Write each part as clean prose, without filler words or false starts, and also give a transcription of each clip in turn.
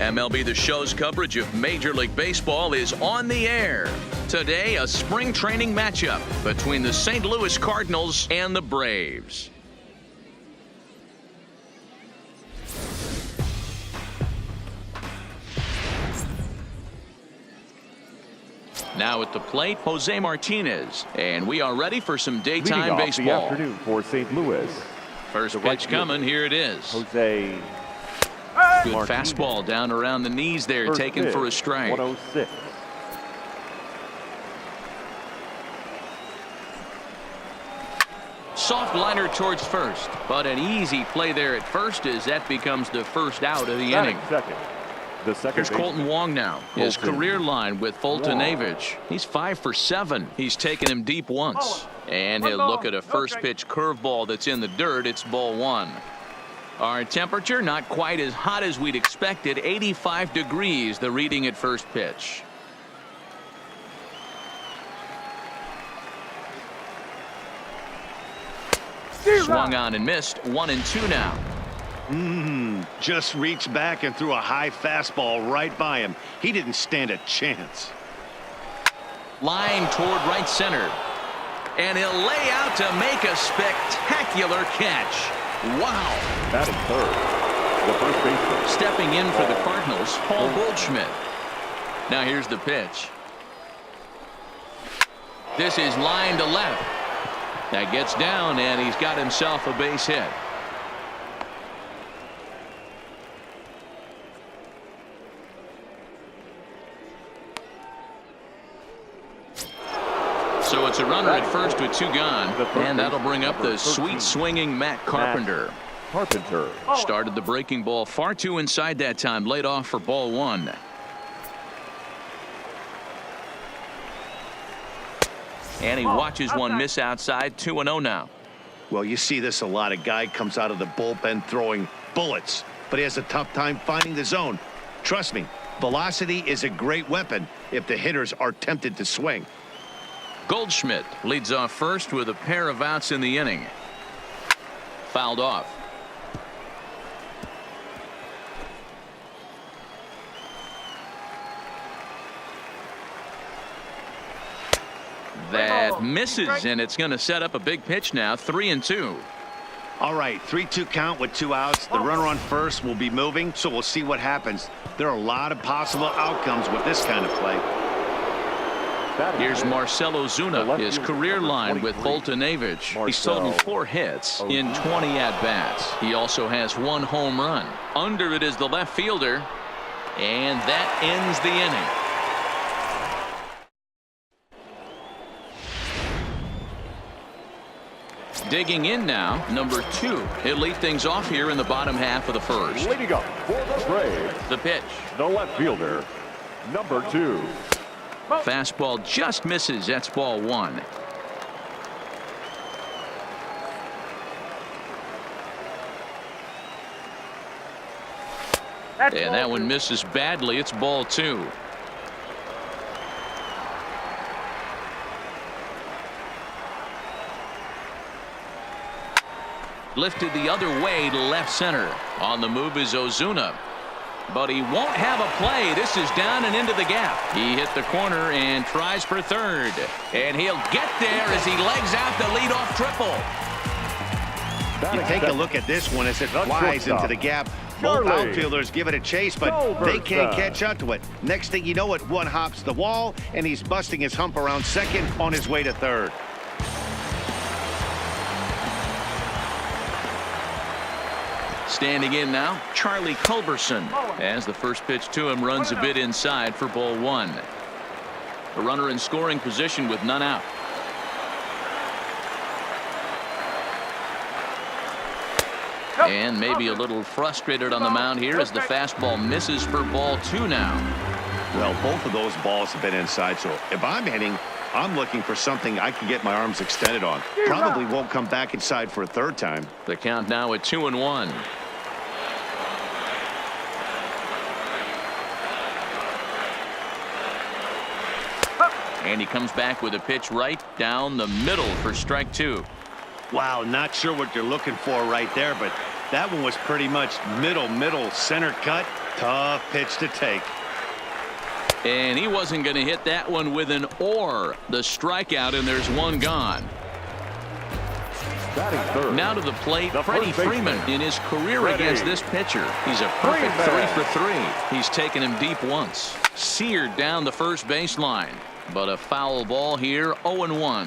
MLB the Show's coverage of Major League Baseball is on the air. Today, a spring training matchup between the St. Louis Cardinals and the Braves. Now at the plate, Jose Martinez, and we are ready for some daytime baseball. The afternoon for St. Louis. First pitch coming. Here it is. Jose. Good Martinez. fastball down around the knees there, First taken pitch, for a strike. 106. Soft liner towards first, but an easy play there at first as that becomes the first out of the inning. Second. The second. Here's Colton Wong now. His career line with Fulton-Avich. He's 5 for 7. He's taken him deep once. And he'll look at a first pitch curveball that's in the dirt. It's ball 1. Our temperature not quite as hot as we'd expected. 85 degrees, the reading at first pitch. Swung on and missed. 1-2 now. Just reached back and threw a high fastball right by him. He didn't stand a chance. Line toward right center. And he'll lay out to make a spectacular catch. Wow. Batting third. The first baseman. Stepping in for the Cardinals, Paul Goldschmidt. Now here's the pitch. This is line to left. That gets down, and he's got himself a base hit. So it's a runner at first with 2 gone, and that'll bring up the sweet swinging Matt Carpenter. Started the breaking ball far too inside that time, laid off for ball 1. And he watches one miss outside. 2-0 now. Well, you see this a lot. A guy comes out of the bullpen throwing bullets, but he has a tough time finding the zone. Trust me, velocity is a great weapon if the hitters are tempted to swing. Goldschmidt leads off first with a pair of outs in the inning. Fouled off. That misses, and it's going to set up a big pitch now. 3-2. All right, 3-2 count with 2 outs. The runner on first will be moving, so we'll see what happens. There are a lot of possible outcomes with this kind of play. Here's Marcell Ozuna, his career line with Fulton-Avich. He's totaled 4 hits in 20 at-bats. He also has 1 home run. Under it is the left fielder, and that ends the inning. Digging in now, number 2. He'll lead things off here in the bottom half of the first. Leading up for the Braves. The pitch. The left fielder, number 2. Fastball just misses. That's ball 1. And that one misses badly. It's ball 2. Lifted the other way to left center. On the move is Ozuna. But he won't have a play. This is down and into the gap. He hit the corner and tries for third. And he'll get there as he legs out the leadoff triple. You take a look at this one as it flies into the gap. Both outfielders give it a chase, but they can't catch up to it. Next thing you know it, one hops the wall, and he's busting his hump around second on his way to third. Standing in now, Charlie Culberson, as the first pitch to him runs a bit inside for ball 1. A runner in scoring position with none out. And maybe a little frustrated on the mound here as the fastball misses for ball 2 now. Well, both of those balls have been inside, so if I'm hitting, I'm looking for something I can get my arms extended on. Probably won't come back inside for a third time. The count now at 2-1. And he comes back with a pitch right down the middle for strike 2. Wow, not sure what you're looking for right there, but that one was pretty much middle center cut. Tough pitch to take. And he wasn't going to hit that one with an or. The strikeout, and there's one gone. Now to the plate, Freddie Freeman in his career against this pitcher. He's a perfect 3 for 3. He's taken him deep once. Seared down the first baseline. But a foul ball here, 0-1.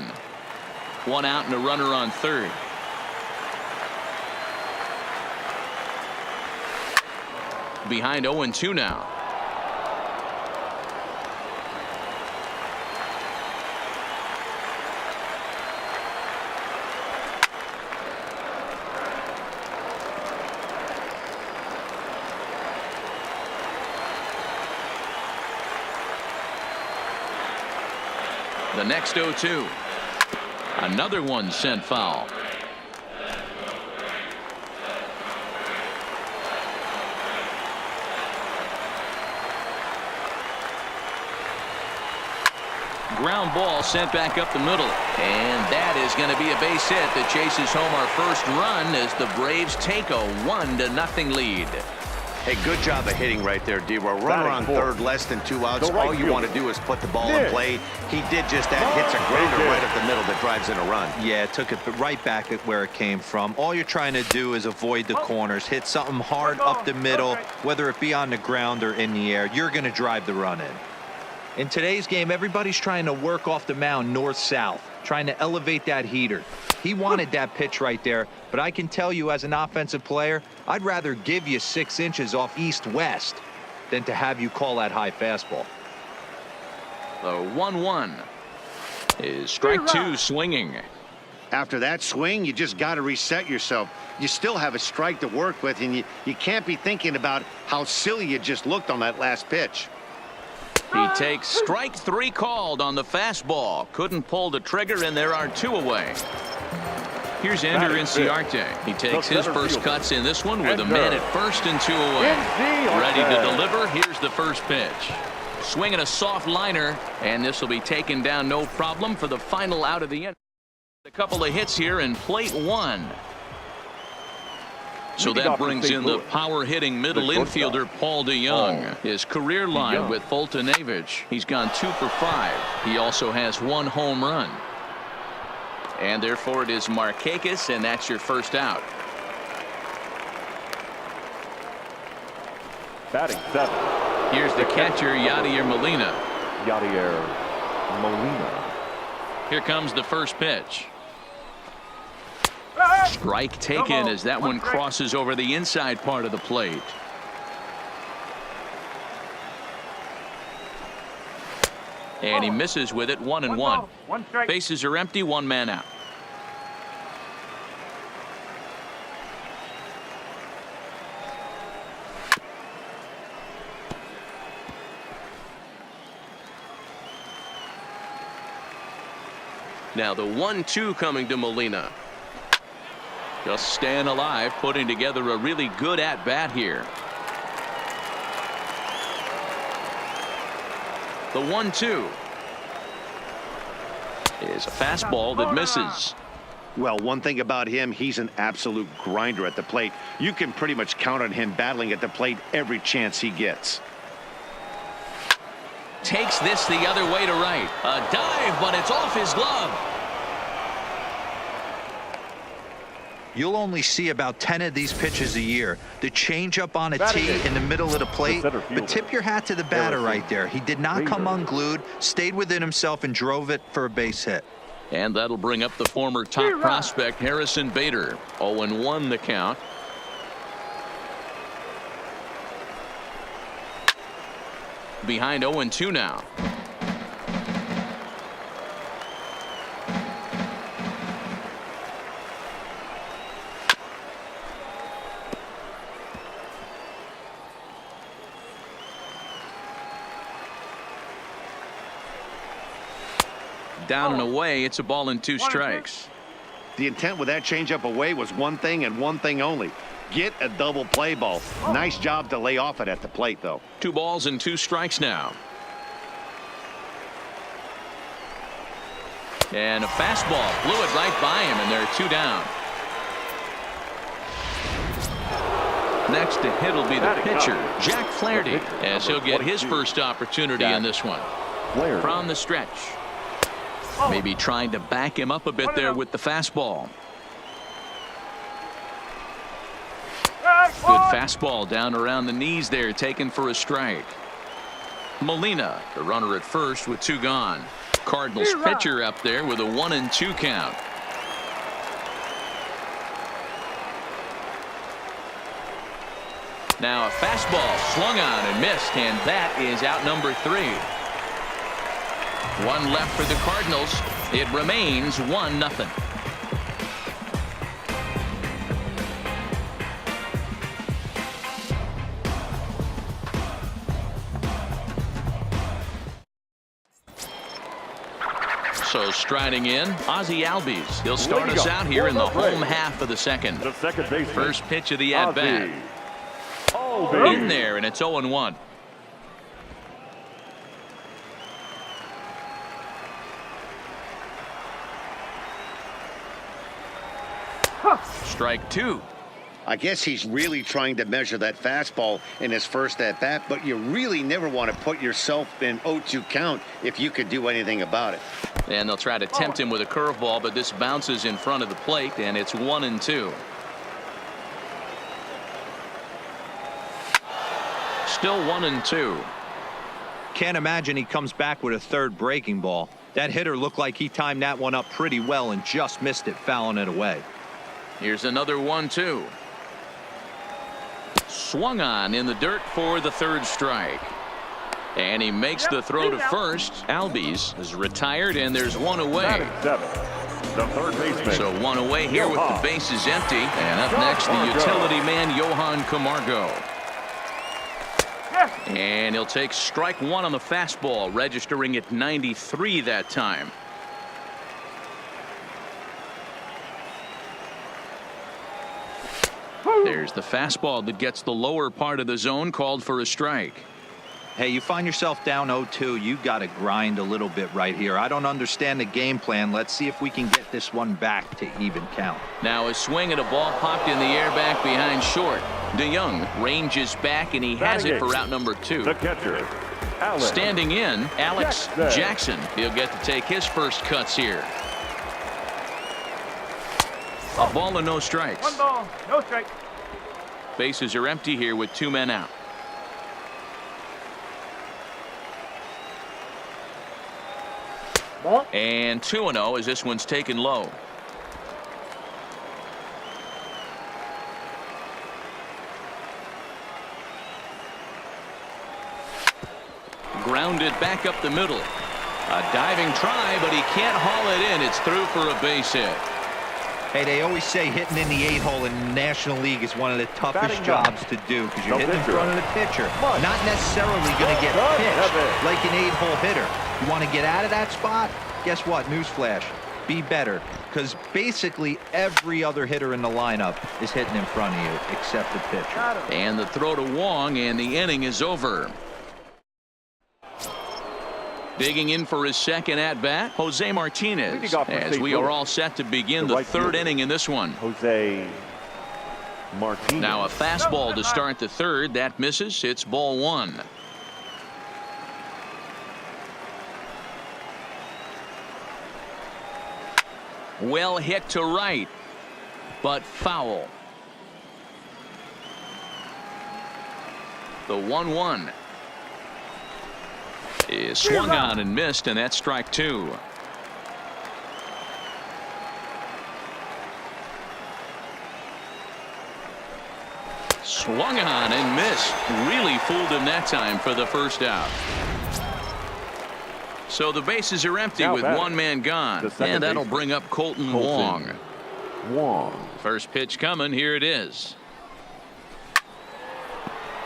One out and a runner on third. Behind 0-2 now. The next 0-2. Another one sent foul. Ground ball sent back up the middle. And that is going to be a base hit that chases home our first run as the Braves take a 1-0 lead. Hey, good job of hitting right there, D-Row. Runner on third, less than 2 outs. All you want to do is put the ball in play. He did just that. Hits a grounder right up the middle that drives in a run. Yeah, took it right back at where it came from. All you're trying to do is avoid the corners. Hit something hard up the middle, whether it be on the ground or in the air. You're going to drive the run in. In today's game, everybody's trying to work off the mound north-south, trying to elevate that heater. He wanted that pitch right there, but I can tell you as an offensive player, I'd rather give you 6 inches off east-west than to have you call that high fastball. The 1-1 is strike 2 swinging. After that swing, you just got to reset yourself. You still have a strike to work with, and you can't be thinking about how silly you just looked on that last pitch. He takes strike 3 called on the fastball. Couldn't pull the trigger, and there are 2 away. Here's Ender Inciarte. He takes his first cuts in this one with a man at first and 2 away. Ready to deliver. Here's the first pitch. Swinging a soft liner, and this will be taken down no problem for the final out of the inning. A couple of hits here in plate 1. So that brings in the power-hitting middle infielder Paul DeYoung. His career line with Fulton-Avich. He's gone 2 for 5. He also has 1 home run. And therefore it is Markakis, and that's your first out. Batting 7. Here's the catcher, Yadier Molina. Yadier Molina. Here comes the first pitch. Strike taken as that one crosses over the inside part of the plate. And he misses with it. 1-1. Bases are empty. 1 man out. Now the 1-2 coming to Molina. Just staying alive, putting together a really good at-bat here. The 1-2 is a fastball that misses. Well, one thing about him, he's an absolute grinder at the plate. You can pretty much count on him battling at the plate every chance he gets. Takes this the other way to right. A dive, but it's off his glove. You'll only see about 10 of these pitches a year. The changeup on a tee in the middle of the plate. But tip your hat to the batter right there. He did not come unglued, stayed within himself, and drove it for a base hit. And that'll bring up the former top prospect, Harrison Bader. 0-1 the count. Behind 0-2 now. Down and away. It's a ball and 2 strikes. The intent with that changeup away was one thing and one thing only. Get a double play ball. Nice job to lay off it at the plate, though. 2 balls and 2 strikes now. And a fastball blew it right by him, and there are 2 down. Next to hit will be the pitcher, Jack Flaherty, as he'll get his 22. first opportunity in this one. Flaherty. From the stretch. Maybe trying to back him up a bit there with the fastball. Good fastball down around the knees there, taken for a strike. Molina, the runner at first with 2 gone. Cardinals pitcher up there with a 1-2 count. Now a fastball swung on and missed, and that is out number 3. 1 left for the Cardinals. It remains 1-0. So striding in, Ozzie Albies. He'll start us out here in the home half of the second. The second baseman. First pitch of the at-bat. In there, and it's 0-1. Strike 2. I guess he's really trying to measure that fastball in his first at-bat, but you really never want to put yourself in 0-2 count if you could do anything about it. And they'll try to tempt him with a curveball, but this bounces in front of the plate, and it's 1-2. Still 1-2. Can't imagine he comes back with a third breaking ball. That hitter looked like he timed that one up pretty well and just missed it, fouling it away. Here's another 1-2. Swung on in the dirt for the third strike. And he makes the throw to first. Albies is retired, and there's 1 away. The third baseman. So 1 away here with the bases empty. And up next, the utility man, Johan Camargo. And he'll take strike 1 on the fastball, registering at 93 that time. There's the fastball that gets the lower part of the zone, called for a strike. Hey, you find yourself down 0-2, you got to grind a little bit right here. I don't understand the game plan. Let's see if we can get this one back to even count. Now a swing and a ball popped in the air back behind short. DeYoung ranges back, and he has it for out number 2. The catcher, Alex. Standing in, Alex Jackson. He'll get to take his first cuts here. A ball and no strikes. 1 ball, no strike. Bases are empty here with 2 men out. And 2-0 as this one's taken low. Grounded back up the middle. A diving try, but he can't haul it in. It's through for a base hit. Hey, they always say hitting in the 8-hole in the National League is one of the toughest jobs to do because you're hitting in front of the pitcher. Not necessarily going to get pitched like an 8-hole hitter. You want to get out of that spot? Guess what? Newsflash. Be better, because basically every other hitter in the lineup is hitting in front of you except the pitcher. And the throw to Wong, and the inning is over. Digging in for his second at-bat, Jose Martinez, as we are all set to begin the third inning in this one. Jose Martinez. Now a fastball to start the third. That misses. It's ball 1. Well hit to right, but foul. The 1-1 is swung on and missed, and that's strike 2. Swung on and missed. Really fooled him that time for the first out. So the bases are empty with 1 man gone, and that'll bring up Colton Wong. First pitch coming. Here it is.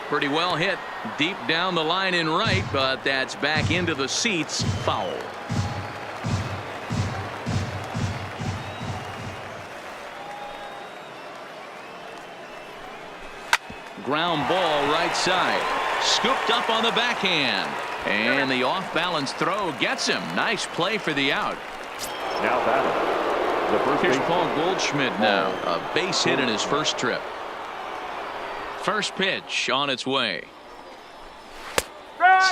Pretty well hit deep down the line in right, but that's back into the seats. Foul. Ground ball right side. Scooped up on the backhand. And the off-balance throw gets him. Nice play for the out. Now batting. The first Here's baseman. Paul Goldschmidt now. A base hit in his first trip. First pitch on its way.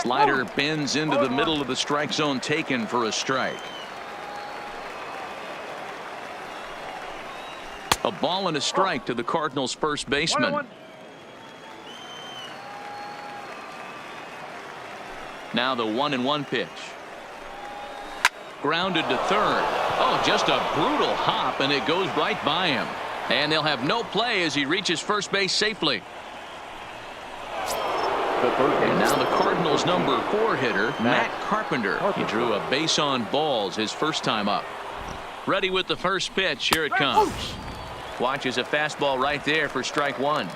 Slider bends into the middle of the strike zone, taken for a strike. A ball and a strike to the Cardinals' first baseman. Now the 1-1 pitch. Grounded to third. Oh, just a brutal hop, and it goes right by him. And they'll have no play as he reaches first base safely. And now the Cardinals' number 4 hitter, Matt Carpenter. He drew a base on balls his first time up. Ready with the first pitch. Here it comes. Watches a fastball right there for strike 1.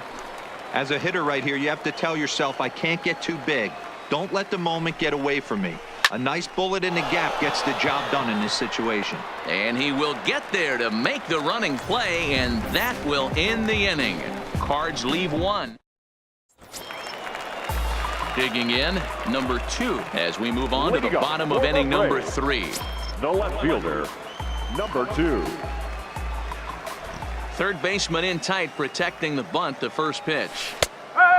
As a hitter right here, you have to tell yourself, I can't get too big. Don't let the moment get away from me. A nice bullet in the gap gets the job done in this situation. And he will get there to make the running play, and that will end the inning. Cards leave 1. Digging in, number 2, as we move on to the bottom of inning number 3. The left fielder, number 2. Third baseman in tight, protecting the bunt. The first pitch.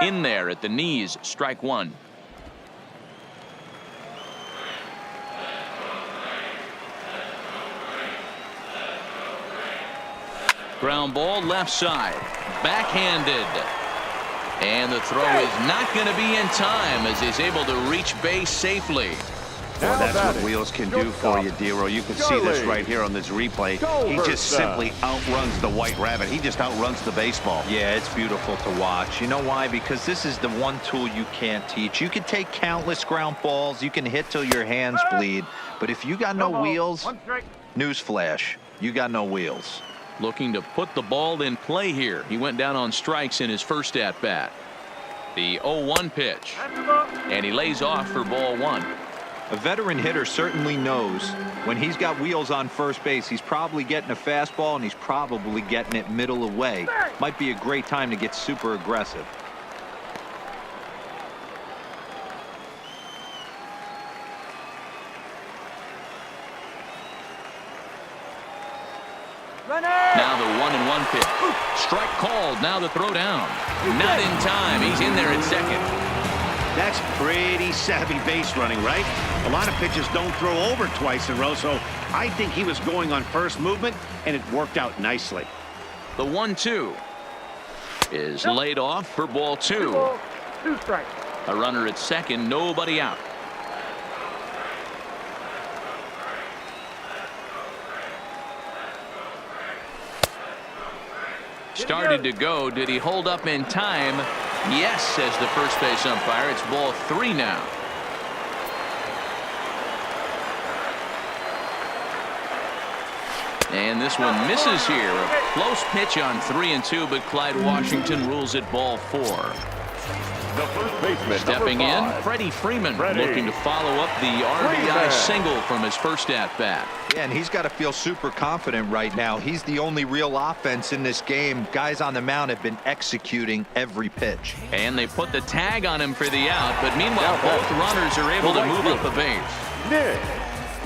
In there at the knees, strike 1. Ground ball left side. Backhanded. And the throw is not going to be in time as he's able to reach base safely. Well, that's what Wheels can do for you, Dero. You can see this right here on this replay. He just simply outruns the White Rabbit. He just outruns the baseball. Yeah, it's beautiful to watch. You know why? Because this is the one tool you can't teach. You can take countless ground balls. You can hit till your hands bleed. But if you got no wheels, newsflash, you got no wheels. Looking to put the ball in play here. He went down on strikes in his first at-bat. The 0-1 pitch. And he lays off for ball 1. A veteran hitter certainly knows when he's got wheels on first base, he's probably getting a fastball and he's probably getting it middle away. Might be a great time to get super aggressive. Now the 1-1 pitch. Strike called. Now the throw down. Not in time. He's in there at second. That's pretty savvy base running, right? A lot of pitchers don't throw over twice in a row, so I think he was going on first movement, and it worked out nicely. The 1-2 is laid off for ball 2. 2 strikes. A runner at second, nobody out. Started to go. Did he hold up in time? Yes, says the first base umpire. It's ball 3 now. And this one misses here. A close pitch on 3-2, but Clyde Washington rules it ball 4. The first baseman, Stepping in, number 5. Freddie Freeman looking to follow up the RBI single from his first at-bat. Yeah, and he's got to feel super confident right now. He's the only real offense in this game. Guys on the mound have been executing every pitch. And they put the tag on him for the out, but meanwhile both runners are able to move up the base.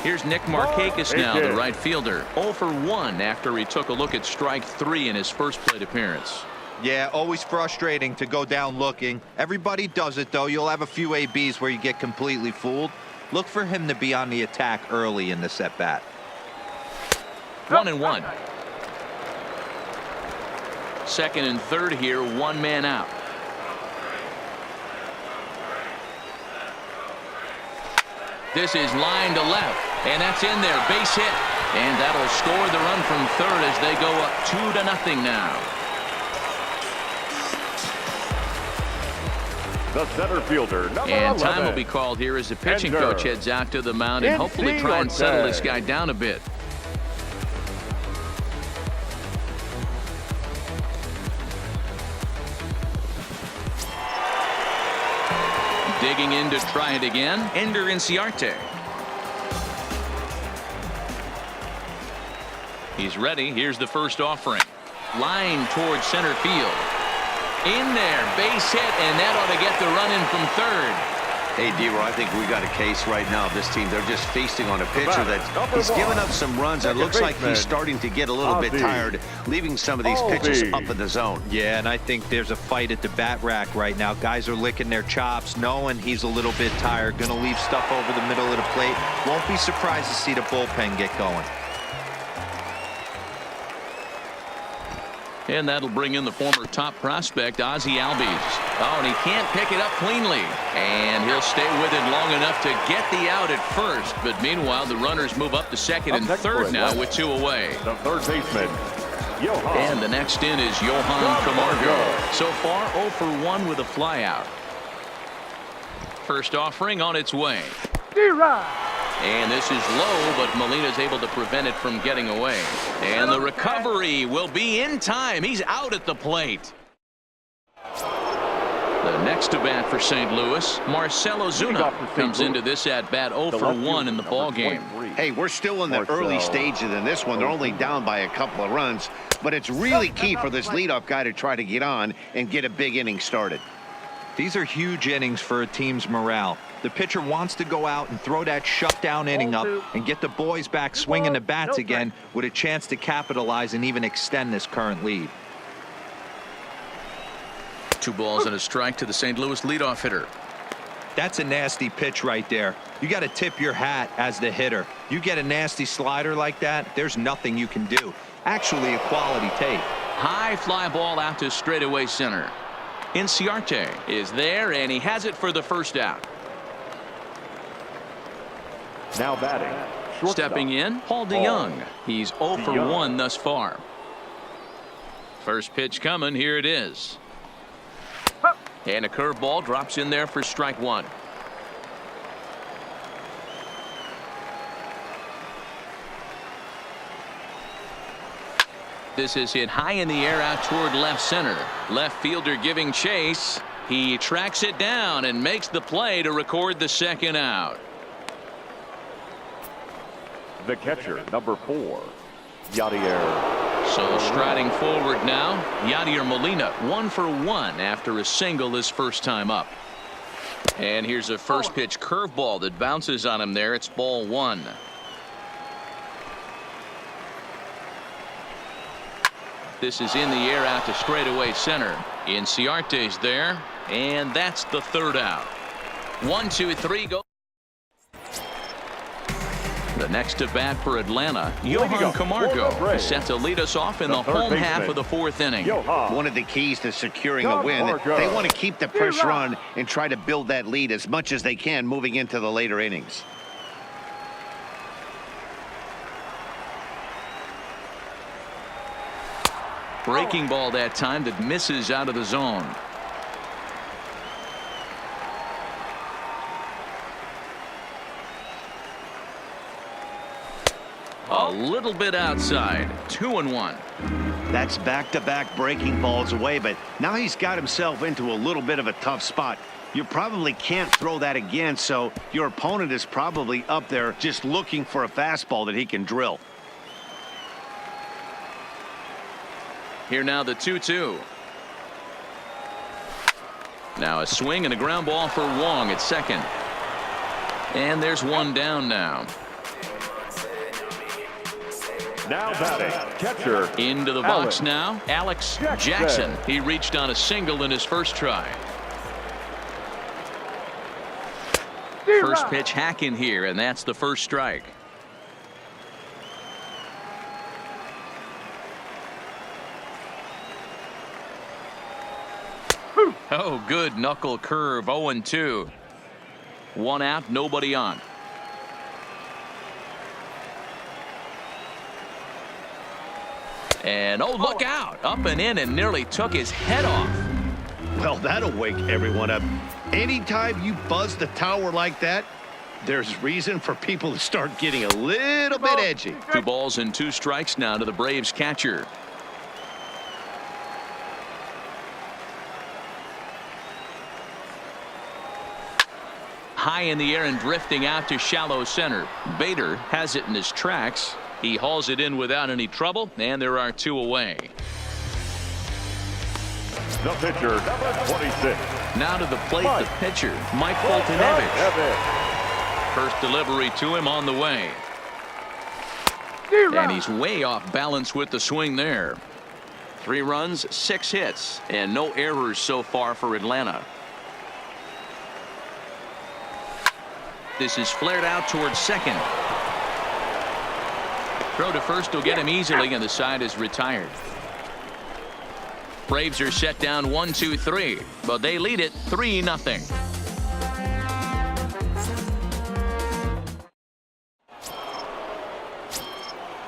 Here's Nick Markakis now, the right fielder. 0 for 1 after he took a look at strike 3 in his first plate appearance. Yeah, always frustrating to go down looking. Everybody does it, though. You'll have a few ABs where you get completely fooled. Look for him to be on the attack early in this at-bat. 1-1. Second and third here, 1 man out. This is line to left, and that's in there. Base hit, and that'll score the run from third as they go up 2-0 now. The center fielder, number And 11. time will be called here as the pitching coach heads out to the mound and hopefully try and settle this guy down a bit. Digging in to try it again, Ender Inciarte. He's ready. Here's the first offering. Line towards center field. In there, base hit, and that ought to get the run in from third. Hey, D-Roy, I think we got a case right now of this team. They're just feasting on a pitcher that he's given up some runs. It looks like he's starting to get a little bit tired, leaving some of these pitches up in the zone. Yeah, and I think there's a fight at the bat rack right now. Guys are licking their chops, knowing he's a little bit tired, going to leave stuff over the middle of the plate. Won't be surprised to see the bullpen get going. And that'll bring in the former top prospect, Ozzie Albies. Oh, and he can't pick it up cleanly. And he'll stay with it long enough to get the out at first. But meanwhile, the runners move up to second and third now with 2 away. The third baseman, Johan. And the next in is Johan Camargo. So far, 0 for 1 with a flyout. First offering on its way. And this is low, but Molina's able to prevent it from getting away. And the recovery will be in time. He's out at the plate. The next to bat for St. Louis, Marcell Ozuna comes into this at bat 0 for 1 in the ball game. Hey, we're still in the early stages in this one. They're only down by a couple of runs, but it's really key for this leadoff guy to try to get on and get a big inning started. These are huge innings for a team's morale. The pitcher wants to go out and throw that shutdown inning up and get the boys back swinging the bats again with a chance to capitalize and even extend this current lead. 2 balls and a strike to the St. Louis leadoff hitter. That's a nasty pitch right there. You got to tip your hat as the hitter. You get a nasty slider like that, there's nothing you can do. Actually a quality take. High fly ball out to straightaway center. Inciarte is there, and he has it for the first out. Now batting. Stepping in, Paul DeYoung. He's 0 for 1 thus far. First pitch coming. Here it is. And a curveball drops in there for strike 1. This is hit high in the air out toward left center. Left fielder giving chase. He tracks it down and makes the play to record the second out. The catcher, number 4, Yadier. So striding forward now, Yadier Molina 1 for 1 after a single his first time up. And here's a first pitch curveball that bounces on him there. It's ball 1. This is in the air out to straightaway center. Inciarte's there, and that's the third out. 1, 2, 3, go. The next to bat for Atlanta, Johan Camargo, set to lead us off in the home half of the 4th inning. One of the keys to securing a win, they want to keep the pressure on and try to build that lead as much as they can moving into the later innings. Breaking ball that time that misses out of the zone. A little bit outside. 2-1. That's back-to-back breaking balls away, but now he's got himself into a little bit of a tough spot. You probably can't throw that again, so your opponent is probably up there just looking for a fastball that he can drill. Here now the 2-2. Now a swing and a ground ball for Wong at second. And there's one down now. Now batting, catcher. Into the box now, Alex Jackson. He reached on a single in his first try. First pitch hack in here, and that's the first strike. Oh, good knuckle curve. 0-2. 1 out, nobody on. And oh, look out. Up and in and nearly took his head off. Well, that'll wake everyone up. Anytime you buzz the tower like that, there's reason for people to start getting a little bit edgy. 2 balls and 2 strikes now to the Braves catcher. High in the air and drifting out to shallow center. Bader has it in his tracks. He hauls it in without any trouble, and there are 2 away. The pitcher, number 26. Now to the plate, the pitcher, Mike Foltynewicz. First delivery to him on the way. And he's way off balance with the swing there. 3 runs, 6 hits, and no errors so far for Atlanta. This is flared out towards second. Throw to first will get him easily, and the side is retired. Braves are set down 1-2-3, but they lead it 3-0.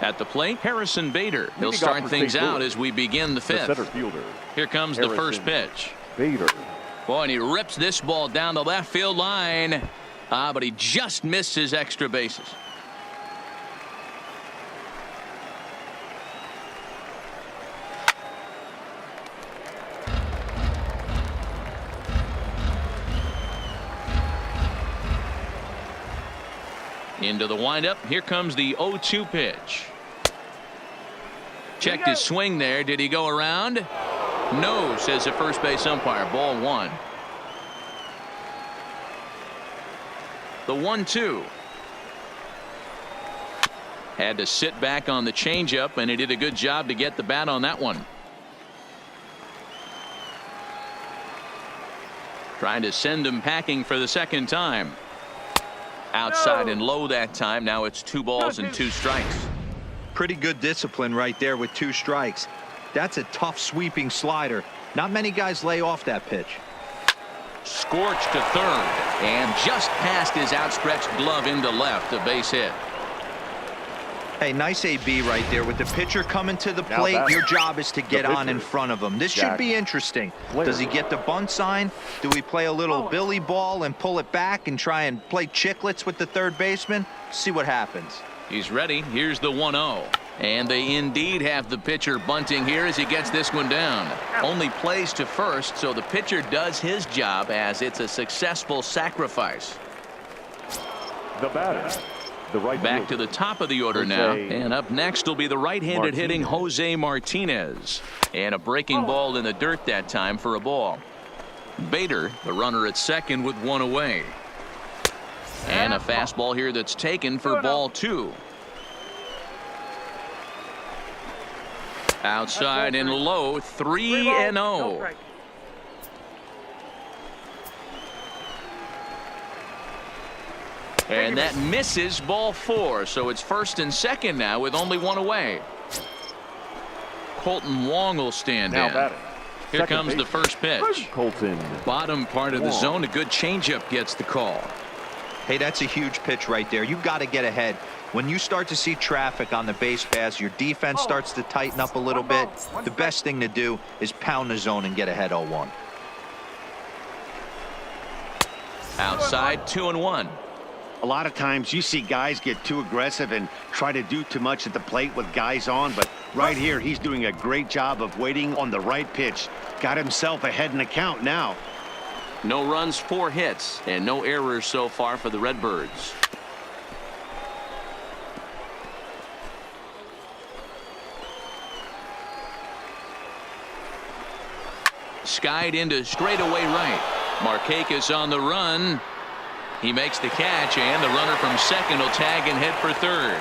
At the plate, Harrison Bader. He'll start things out as we begin the 5th. Center fielder. Here comes the first pitch. Bader. Boy, and he rips this ball down the left field line. But he just missed his extra bases. Into the windup. Here comes the 0-2 pitch. Checked his swing there. Did he go around? No, says the first base umpire. Ball 1. The 1-2. Had to sit back on the changeup, and he did a good job to get the bat on that one. Trying to send him packing for the second time. Outside and low that time. Now it's 2 balls and 2 strikes. Pretty good discipline right there with 2 strikes. That's a tough sweeping slider. Not many guys lay off that pitch. Scorched to third and just past his outstretched glove into left. A base hit. Hey, nice AB right there with the pitcher coming to the plate. Your job is to get on in front of him. This should be interesting. Does he get the bunt sign? Do we play a little Billy ball and pull it back and try and play chicklets with the third baseman? See what happens. He's ready. Here's the 1-0. And they indeed have the pitcher bunting here as he gets this one down. Only plays to first, so the pitcher does his job as it's a successful sacrifice. The batter. The right Back fielder. to the top of the order now, and up next will be the right-handed hitting Jose Martinez, and a breaking ball in the dirt that time for a ball. Bader, the runner at second, with 1 away, and a fastball here that's taken for ball 2. Outside and low, 3-0. And that misses ball 4, so it's first and second now with only 1 away. Colton Wong will stand in. Here comes the first pitch. Colton. Bottom part of the zone. A good changeup gets the call. Hey, that's a huge pitch right there. You've got to get ahead. When you start to see traffic on the base paths, your defense starts to tighten up a little bit. The best thing to do is pound the zone and get ahead 0-1. Outside, 2-1. A lot of times you see guys get too aggressive and try to do too much at the plate with guys on, but right here he's doing a great job of waiting on the right pitch. Got himself ahead in the count now. No runs, 4 hits, and no errors so far for the Redbirds. Skied into straightaway right. Markakis on the run. He makes the catch, and the runner from second will tag and hit for third.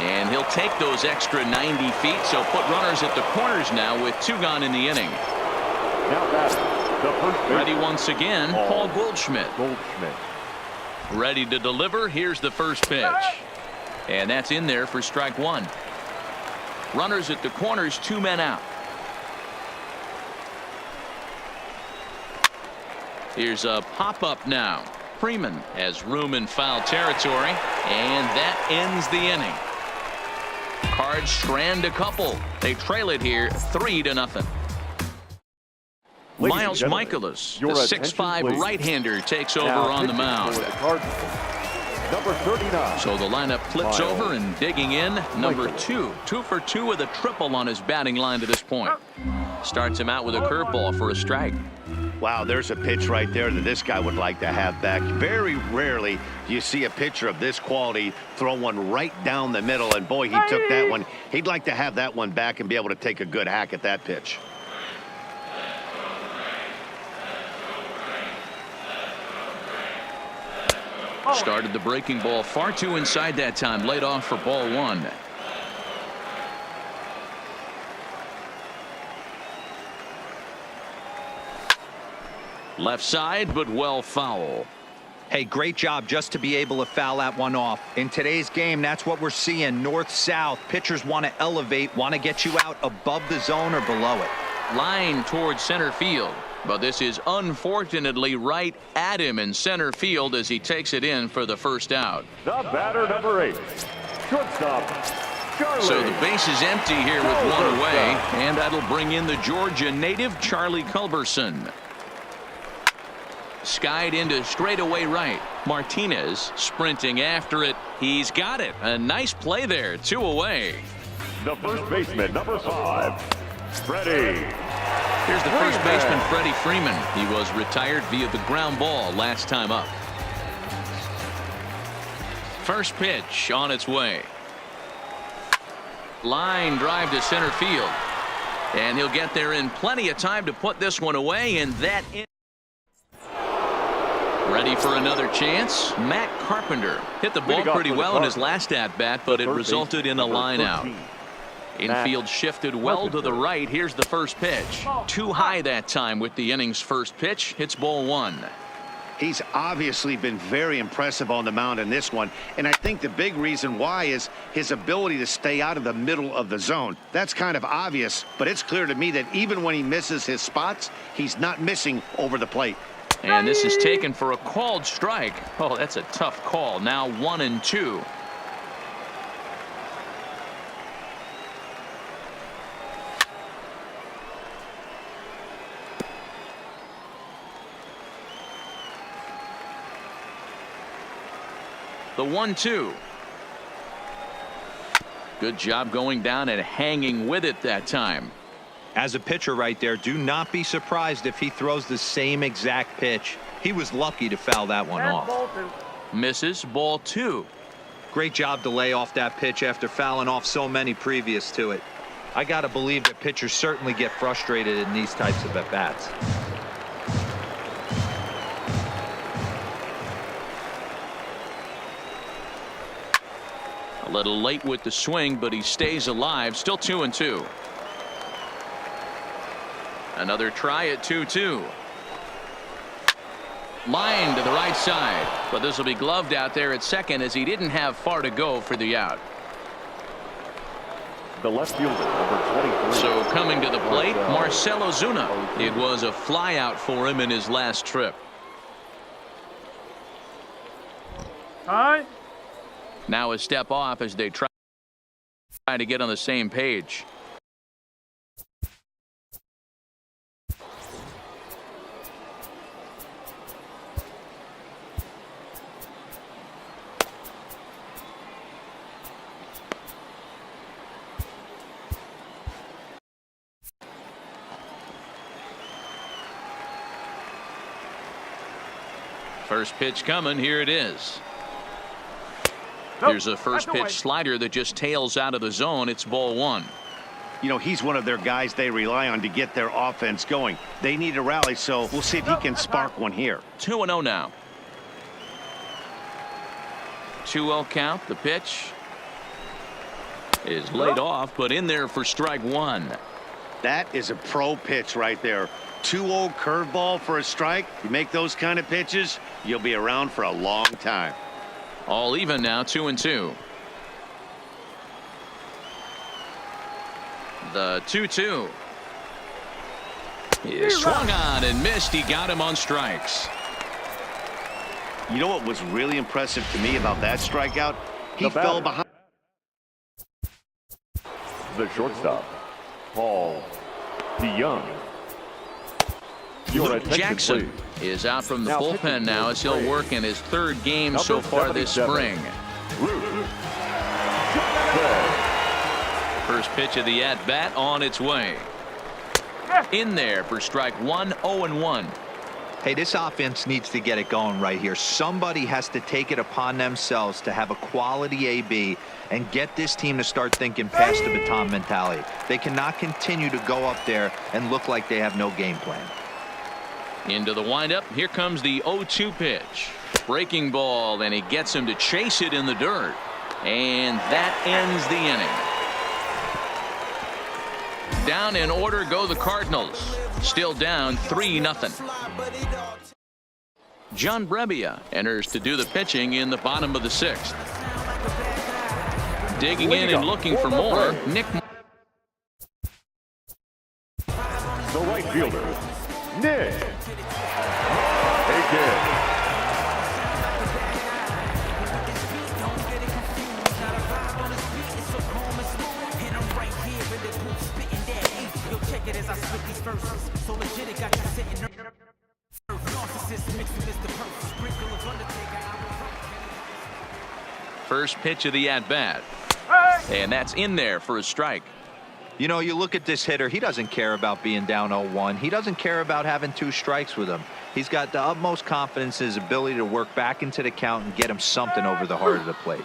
And he'll take those extra 90 feet, so put runners at the corners now with 2 gone in the inning. Now that's the first pitch. Ready once again, Paul Goldschmidt. Goldschmidt. Ready to deliver. Here's the first pitch. And that's in there for strike 1. Runners at the corners, 2 men out. Here's a pop-up now. Freeman has room in foul territory, and that ends the inning. Cards strand a couple. They trail it here 3-0. Miles Michaelis, the 6'5" right-hander, takes over on the mound. Number 39. So the lineup flips over and digging in. Number 2. 2 for 2 with a triple on his batting line to this point. Starts him out with a curveball for a strike. Wow, there's a pitch right there that this guy would like to have back. Very rarely do you see a pitcher of this quality throw one right down the middle, and boy, he took that one. He'd like to have that one back and be able to take a good hack at that pitch. Started the breaking ball far too inside that time. Laid off for ball one. Left side, but well foul. Hey, great job just to be able to foul that one off. In today's game, that's what we're seeing. North-south. Pitchers want to elevate, want to get you out above the zone or below it. Line towards center field. But this is unfortunately right at him in center field as he takes it in for the first out. The batter, number 8. Shortstop, Charlie. So the base is empty here with one away. And that'll bring in the Georgia native, Charlie Culberson. Skied into straightaway right. Martinez sprinting after it. He's got it. A nice play there. 2 away. The first baseman, number 5, Freddie. Here's the first baseman, Freddie Freeman. He was retired via the ground ball last time up. First pitch on its way. Line drive to center field. And he'll get there in plenty of time to put this one away, and that in. Ready for another chance. Matt Carpenter hit the ball pretty well in his last at-bat, but it resulted in a line out. Infield shifted well to the right. Here's the first pitch. Too high that time with the inning's first pitch. Hits ball one. He's obviously been very impressive on the mound in this one, and I think the big reason why is his ability to stay out of the middle of the zone. That's kind of obvious, but it's clear to me that even when he misses his spots, he's not missing over the plate. And this is taken for a called strike. Oh, that's a tough call. Now 1-2. The 1-2. Good job going down and hanging with it that time. As a pitcher right there, do not be surprised if he throws the same exact pitch. He was lucky to foul that one off. Misses, ball 2. Great job to lay off that pitch after fouling off so many previous to it. I got to believe that pitchers certainly get frustrated in these types of at-bats. A little late with the swing, but he stays alive. Still 2-2. Another try at 2-2. Line to the right side, but this will be gloved out there at second as he didn't have far to go for the out. The left fielder, number 23. So coming to the plate, Marcell Ozuna. It was a fly out for him in his last trip. Hi. Now a step off as they try to get on the same page. First pitch coming. Here it is. Here's a first pitch slider that just tails out of the zone. It's ball one. You know, he's one of their guys they rely on to get their offense going. They need a rally, so we'll see if he can spark one here. 2-0 now. 2-0 count. The pitch is laid off, but in there for strike one. That is a pro pitch right there. 2-0 curveball for a strike. You make those kind of pitches, you'll be around for a long time. All even now, 2-2. The 2-2 is swung on and missed. He got him on strikes. You know what was really impressive to me about that strikeout? He fell behind. The shortstop, Paul DeYoung. Luke Jackson is out from the bullpen now as he'll work in his third game so far this spring. First pitch of the at-bat on its way. In there for strike one, 0-1. Hey, this offense needs to get it going right here. Somebody has to take it upon themselves to have a quality AB and get this team to start thinking past the baton mentality. They cannot continue to go up there and look like they have no game plan. Into the windup. Here comes the 0-2 pitch. Breaking ball, and he gets him to chase it in the dirt. And that ends the inning. Down in order go the Cardinals. Still down 3-0. John Brebbia enters to do the pitching in the bottom of the 6th. Digging in and looking for more, Nick. The right fielder, Nick. Again. First pitch of the at-bat. And that's in there for a strike. You know, you look at this hitter, he doesn't care about being down 0-1. He doesn't care about having 2 strikes with him. He's got the utmost confidence in his ability to work back into the count and get him something over the heart of the plate.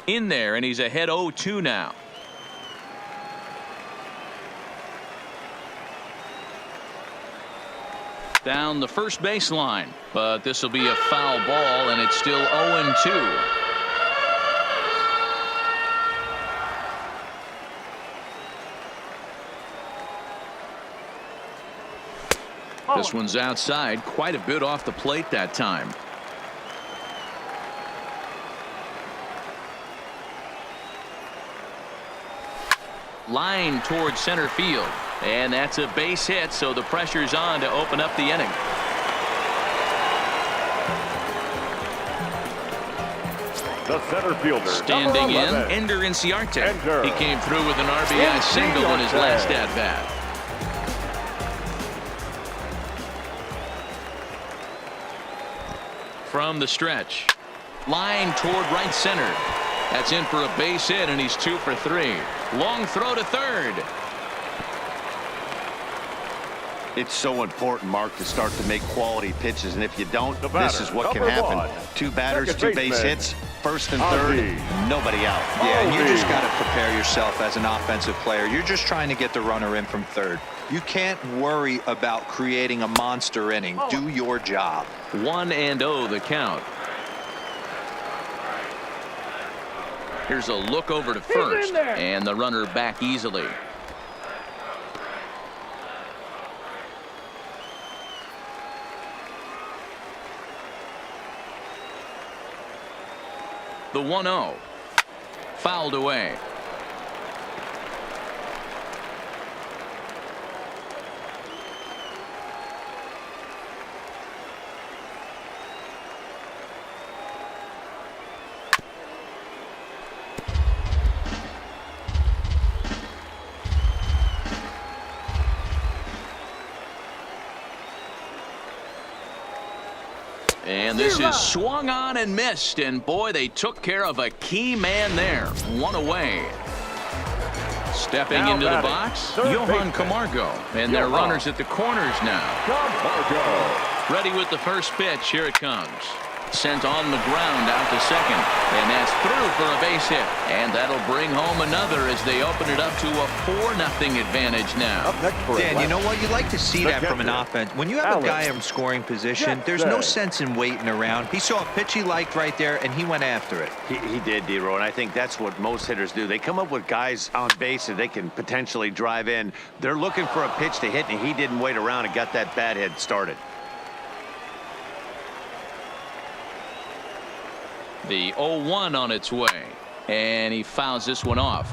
In there, and he's ahead 0-2 now. Down the first baseline, but this will be a foul ball, and it's still 0-2. This one's outside, quite a bit off the plate that time. Line towards center field, and that's a base hit, so the pressure's on to open up the inning. The center fielder, standing in, Ender Inciarte. He came through with an RBI single in his last at-bat. From the stretch, line toward right center. That's in for a base hit, and he's 2 for 3. Long throw to third. It's so important, Mark, to start to make quality pitches, and if you don't, this is what can happen. 2 batters, 2 base hits, first and third, nobody out. Yeah, and you just got to prepare yourself as an offensive player. You're just trying to get the runner in from third. You can't worry about creating a monster inning. Do your job. 1-0 the count. Here's a look over to first, and the runner back easily. The 1-0 fouled away. And this is swung on and missed, and boy, they took care of a key man there. 1 away. Stepping into the box, Johan Camargo, and their runners at the corners now. Camargo ready with the first pitch. Here it comes. Sent on the ground out to second, and that's through for a base hit, and that'll bring home another as they open it up to a 4-0 advantage now. Dan, you know what? You like to see that from an offense. When you have a guy in scoring position, there's no sense in waiting around. He saw a pitch he liked right there, and he went after it. He did, D-Row, and I think that's what most hitters do. They come up with guys on base that they can potentially drive in. They're looking for a pitch to hit, and he didn't wait around and got that bat hit started. The 0-1 on its way, and he fouls this one off.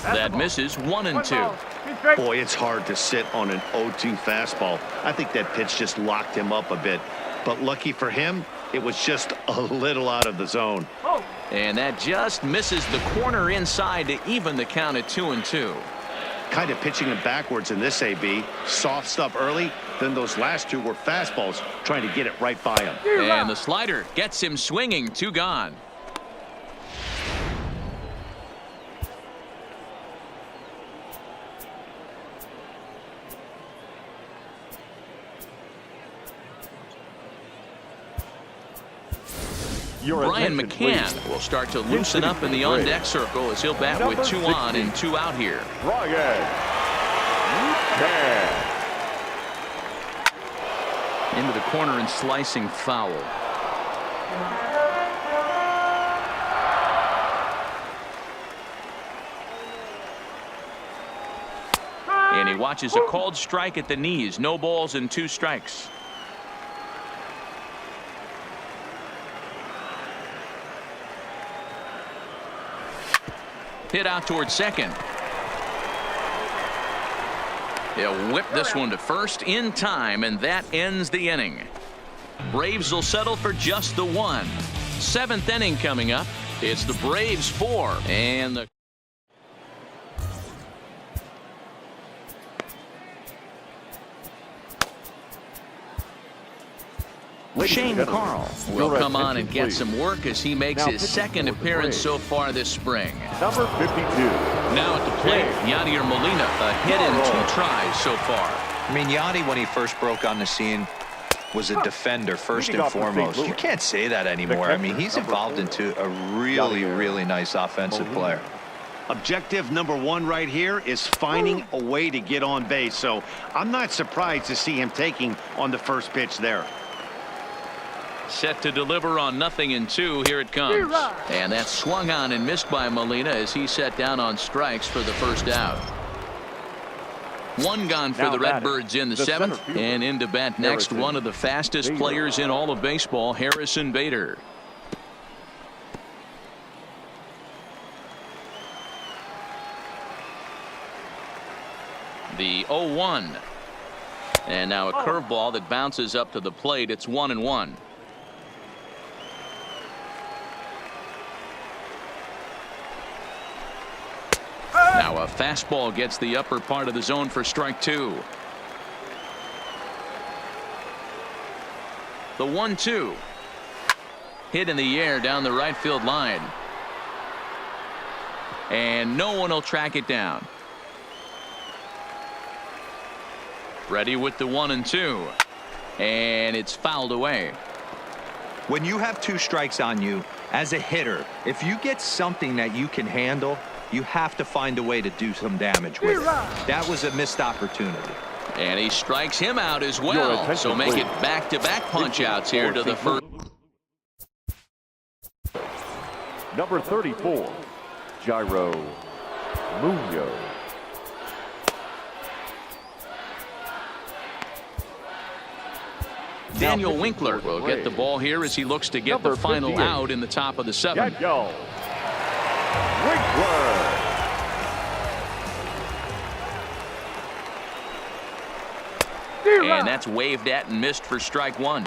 That misses. 1-2. Boy, it's hard to sit on an 0-2 fastball. I think that pitch just locked him up a bit, but lucky for him, it was just a little out of the zone. And that just misses the corner inside to even the count at 2-2. Kind of pitching him backwards in this AB. Soft stuff early, then those last 2 were fastballs, trying to get it right by him. And the slider gets him swinging. 2 gone. Brian McCann will start to loosen up in the on-deck circle as he'll bat with 2 on and 2 out here. Brian McCann. Into the corner and slicing foul. And he watches a called strike at the knees. No balls and 2 strikes. Hit out towards second. He'll whip this one to first in time, and that ends the inning. Braves will settle for just the 1. 7th inning coming up. It's the Braves 4 and the Shane Carl will come on and get some work as he makes his 2nd appearance so far this spring. Number 52. Now at the plate, Yadier Molina, a hit in 2 tries so far. I mean, Yadi, when he first broke on the scene, was a defender first and foremost. You can't say that anymore. I mean, he's evolved into a really nice offensive player. Objective number 1 right here is finding a way to get on base. So I'm not surprised to see him taking on the first pitch there. Set to deliver on 0-2. Here it comes. And that's swung on and missed by Molina as he set down on strikes for the first out. 1 gone for the Redbirds in the 7th. And into bat next, one of the fastest players in all of baseball, Harrison Bader. The 0-1. And now a curveball that bounces up to the plate. It's 1-1. Now a fastball gets the upper part of the zone for strike 2. The 1-2. Hit in the air down the right field line. And no one will track it down. Ready with the 1-2. And it's fouled away. When you have 2 strikes on you, as a hitter, if you get something that you can handle, you have to find a way to do some damage with it. That was a missed opportunity. And he strikes him out as well. So make it back-to-back punch-outs here to the first. Number 34, Jairo Munoz. Daniel Winkler will get the ball here as he looks to get the final out in the top of the 7th. Daniel Winkler. And that's waved at and missed for strike 1.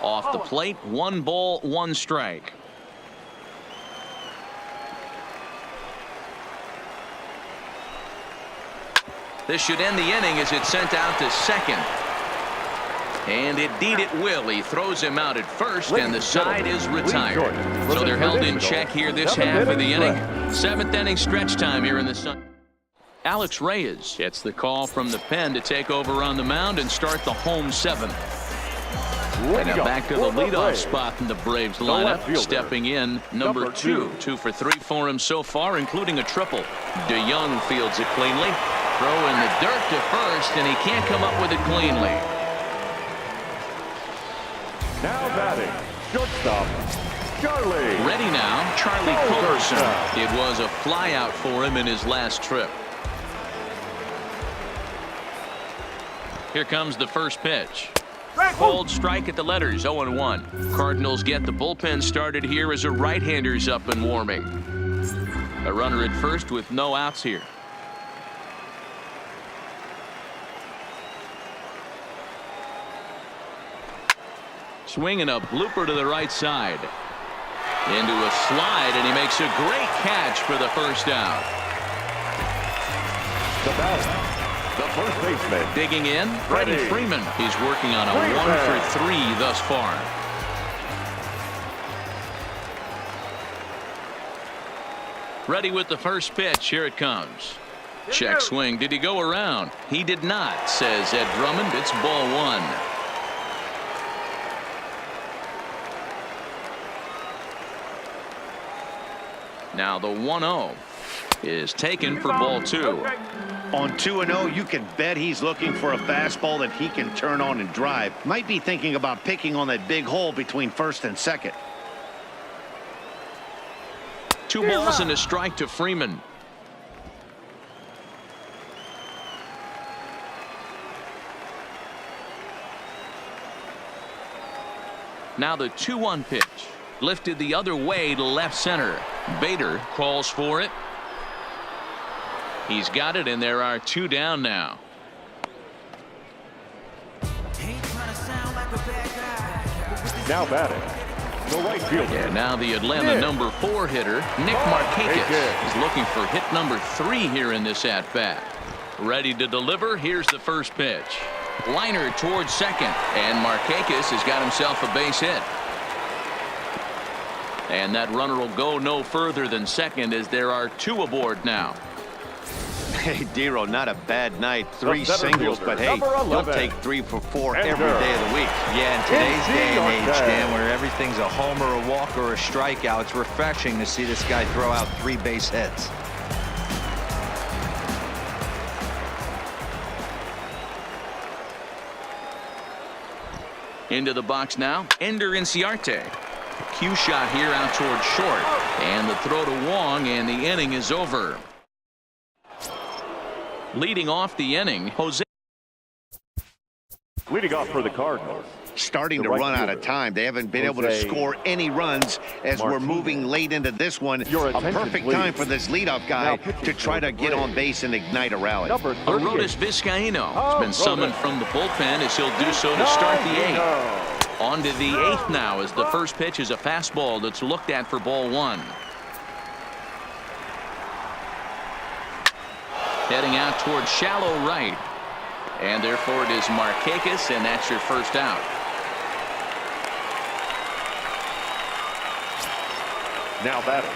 Off the plate, 1 ball, 1 strike. This should end the inning as it's sent out to second. And indeed it will. He throws him out at first, and the side is retired. So they're held in check here this half of the inning. 7th inning stretch time here in the sun. Alex Reyes gets the call from the pen to take over on the mound and start the home 7th. And now back to the leadoff spot in the Braves lineup. Stepping in, number 2. 2 for 3 for him so far, including a triple. DeYoung fields it cleanly. Throw in the dirt to first, and he can't come up with it cleanly. Now batting, shortstop, Charlie. Ready now, Charlie Culberson. It was a flyout for him in his last trip. Here comes the first pitch. Cold strike at the letters, 0-1. Cardinals get the bullpen started here as a right-hander's up and warming. A runner at first with no outs here. Swinging a blooper to the right side. Into a slide, and he makes a great catch for the first out. The batter, the first baseman. Digging in, Freddie Freeman. He's working on a 1 for 3 thus far. Ready with the first pitch. Here it comes. Check swing. Did he go around? He did not, says Ed Drummond. It's ball one. Now the 1-0 is taken for ball two. On 2-0, you can bet he's looking for a fastball that he can turn on and drive. Might be thinking about picking on that big hole between first and second. 2 balls and a strike to Freeman. Now the 2-1 pitch. Lifted the other way to left center. Bader calls for it. He's got it, and there are 2 down now. Now batting, the right fielder. Yeah, now the Atlanta number 4 hitter, Nick Markakis, is looking for hit number 3 here in this at-bat. Ready to deliver. Here's the first pitch. Liner towards second, and Markakis has got himself a base hit. And that runner will go no further than second as there are 2 aboard now. Hey, Dero, not a bad night. 3 singles, but hey, you'll take 3 for 4 every day of the week. Yeah, in today's day and age, Dan, where everything's a homer, a walk, or a strikeout, it's refreshing to see this guy throw out 3 base hits. Into the box now, Ender Inciarte. Cue shot here out towards short, and the throw to Wong, and the inning is over. Leading off the inning, Jose. Leading off for the Cardinals. Starting to run out of time. They haven't been able to score any runs as we're moving late into this one. A perfect time for this leadoff guy to try to get on base and ignite a rally. Arodys Vizcaino has been summoned from the bullpen as he'll do so to start the 8th. On to the 8th now as the first pitch is a fastball that's looked at for ball 1. Heading out towards shallow right. And therefore it is Markakis, and that's your first out. Now batting.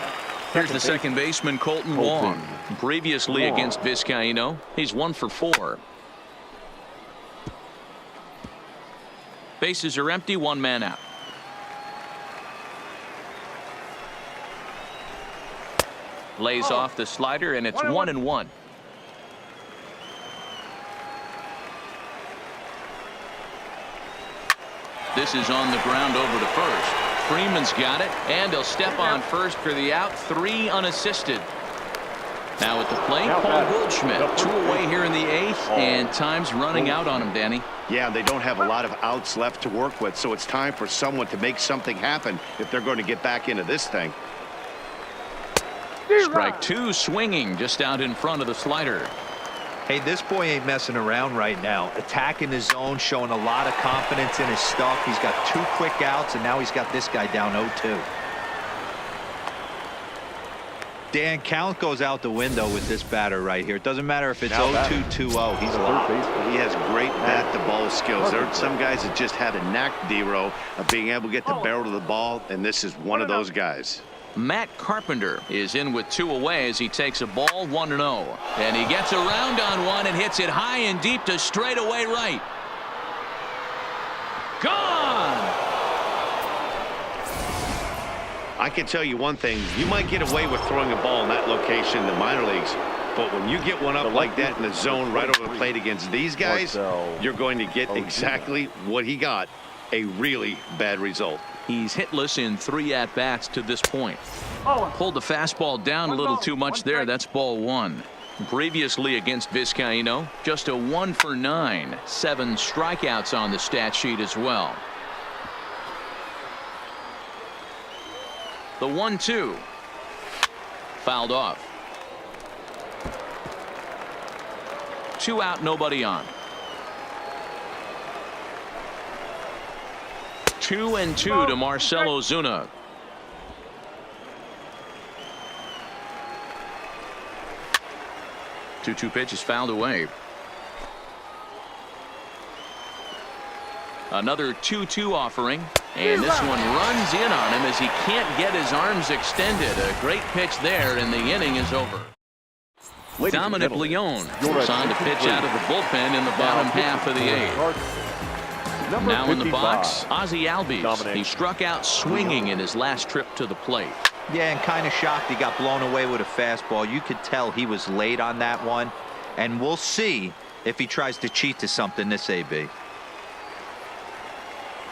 Here's the second baseman, Colton Wong. Previously against Vizcaino, he's 1 for 4. Bases are empty, 1 man out. Lays off the slider, and it's 1-1. This is on the ground over to first. Freeman's got it, and he'll step on first for the out. 3 unassisted. Now at the plate, Paul Goldschmidt. 2 away here in the 8th, and time's running out on him, Danny. Yeah, they don't have a lot of outs left to work with, so it's time for someone to make something happen if they're going to get back into this thing. Strike 2, swinging just out in front of the slider. Hey, this boy ain't messing around right now. Attacking the zone, showing a lot of confidence in his stuff. He's got 2 quick outs, and now he's got this guy down 0-2. Dan, count goes out the window with this batter right here. It doesn't matter if it's 0-2, 2-0. He's locked. He has great bat-to-ball skills. There are some guys that just have a knack, Dero, of being able to get the barrel of the ball, and this is one of those guys. Matt Carpenter is in with 2 away as he takes a ball 1-0. And he gets around on one and hits it high and deep to straightaway right. Gone! I can tell you one thing. You might get away with throwing a ball in that location in the minor leagues. But when you get one up like that in the zone right over the plate against these guys, you're going to get exactly what he got. A really bad result. He's hitless in 3 at-bats to this point. Pulled the fastball down a little too much there. That's ball 1. Previously against Vizcaino, just a 1 for 9. 7 strikeouts on the stat sheet as well. The 1-2. Fouled off. 2 out, nobody on. 2-2 to Marcell Ozuna. Two pitch is fouled away. Another 2-2 offering, and this one runs in on him as he can't get his arms extended. A great pitch there, and the inning is over. Dominic Leone was on to pitch out of the bullpen in the bottom half of the eighth. Now in the box, Ozzie Albies. He struck out swinging in his last trip to the plate. Yeah, and kind of shocked he got blown away with a fastball. You could tell he was late on that one. And we'll see if he tries to cheat to something this AB.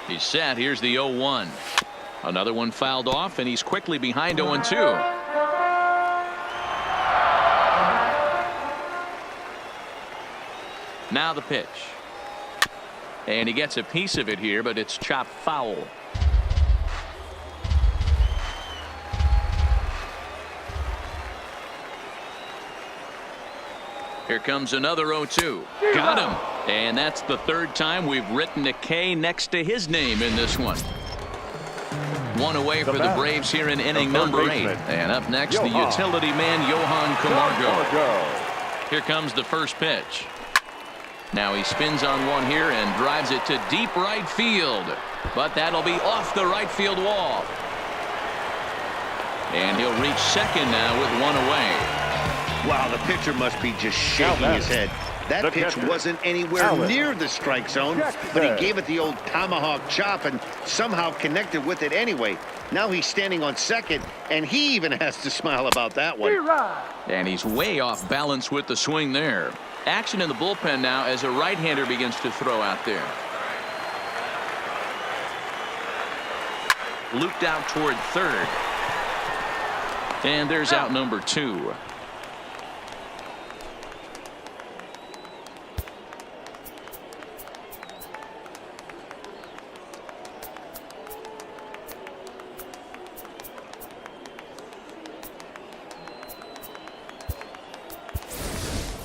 He's set. Here's the 0-1. Another one fouled off, and he's quickly behind 0-2. Now the pitch. And he gets a piece of it here, but it's chopped foul. Here comes another 0-2. Got him. And that's the third time we've written a K next to his name in this one. One away for the Braves here in inning number 8. And up next, the utility man, Johan Camargo. Here comes the first pitch. Now he spins on one here and drives it to deep right field. But that'll be off the right field wall. And he'll reach second now with one away. Wow, the pitcher must be just shaking his head. That pitch wasn't anywhere near the strike zone, but he gave it the old tomahawk chop and somehow connected with it anyway. Now he's standing on second, and he even has to smile about that one. And he's way off balance with the swing there. Action in the bullpen now as a right-hander begins to throw out there. Looped out toward third. And there's out number 2.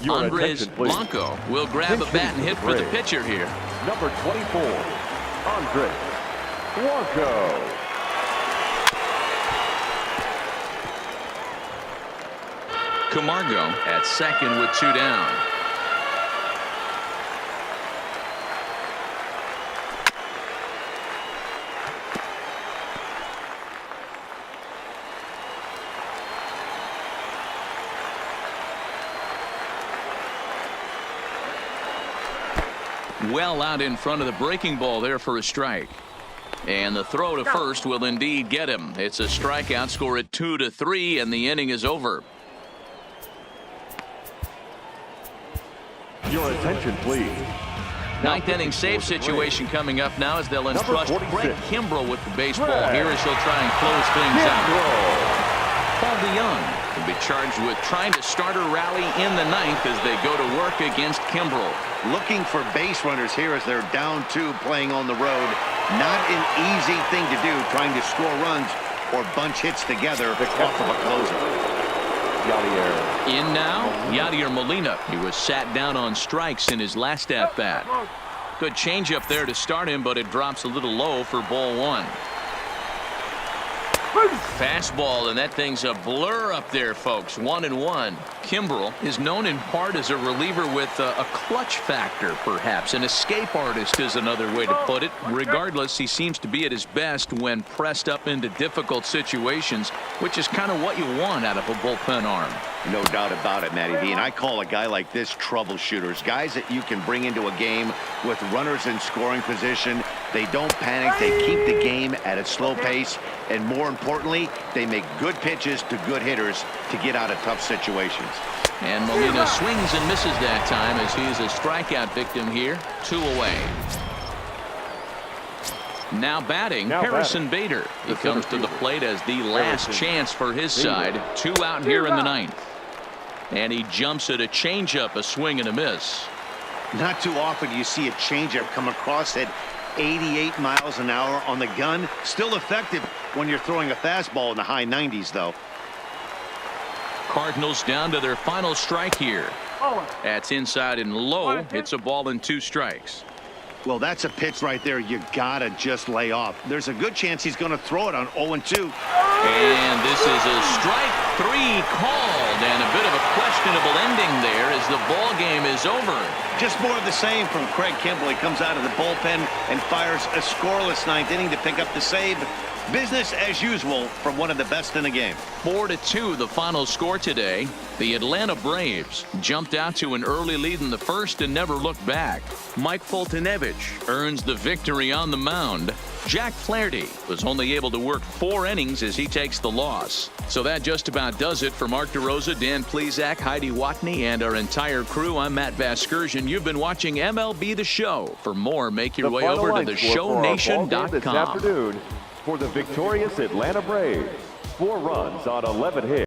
Andres Blanco will grab a bat and hit for the pitcher here. Number 24, Andres Blanco. Camargo at second with 2 down. Well out in front of the breaking ball there for a strike. And the throw to first will indeed get him. It's a strikeout, score at 2-3, and the inning is over. Your attention, please. Ninth inning save situation coming up now as they'll entrust Craig Kimbrell with the baseball here as he'll try and close things out. Paul DeYoung will be charged with trying to start a rally in the ninth as they go to work against Kimbrell. Looking for base runners here as they're down 2 playing on the road. Not an easy thing to do, trying to score runs or bunch hits together off of a closer. In now, Yadier Molina. He was sat down on strikes in his last at-bat. Good changeup there to start him, but it drops a little low for ball 1. Fastball, and that thing's a blur up there, folks. 1-1. Kimbrell is known in part as a reliever with a clutch factor, perhaps. An escape artist is another way to put it. Regardless, he seems to be at his best when pressed up into difficult situations, which is kind of what you want out of a bullpen arm. No doubt about it, Matty V. And I call a guy like this troubleshooters. Guys that you can bring into a game with runners in scoring position. They don't panic. They keep the game at a slow pace. And more importantly, they make good pitches to good hitters to get out of tough situations. And Molina swings and misses that time as he's a strikeout victim here. 2 away. Now batting, Harrison Bader. He comes to the plate as the last chance for his side. 2 out here in the ninth. And he jumps at a changeup, a swing and a miss. Not too often you see a changeup come across at 88 miles an hour on the gun. Still effective when you're throwing a fastball in the high 90s, though. Cardinals down to their final strike here. That's inside and low. It's a ball and 2 strikes. Well, that's a pitch right there you gotta just lay off. There's a good chance he's going to throw it on 0-2. And this is a strike 3 called, and a bit of a questionable ending there as the ball game is over. Just more of the same from Craig Kimbrell. He comes out of the bullpen and fires a scoreless ninth inning to pick up the save. Business as usual from one of the best in the game. 4-2 the final score today. The Atlanta Braves jumped out to an early lead in the first and never looked back. Mike Foltynewicz earns the victory on the mound. Jack Flaherty was only able to work 4 innings as he takes the loss. So that just about does it for Mark DeRosa, Dan Plesac, Heidi Watney, and our entire crew. I'm Matt Vasgersian. You've been watching MLB The Show. For more, make your way over to theshownation.com. For the victorious Atlanta Braves, 4 runs on 11 hits.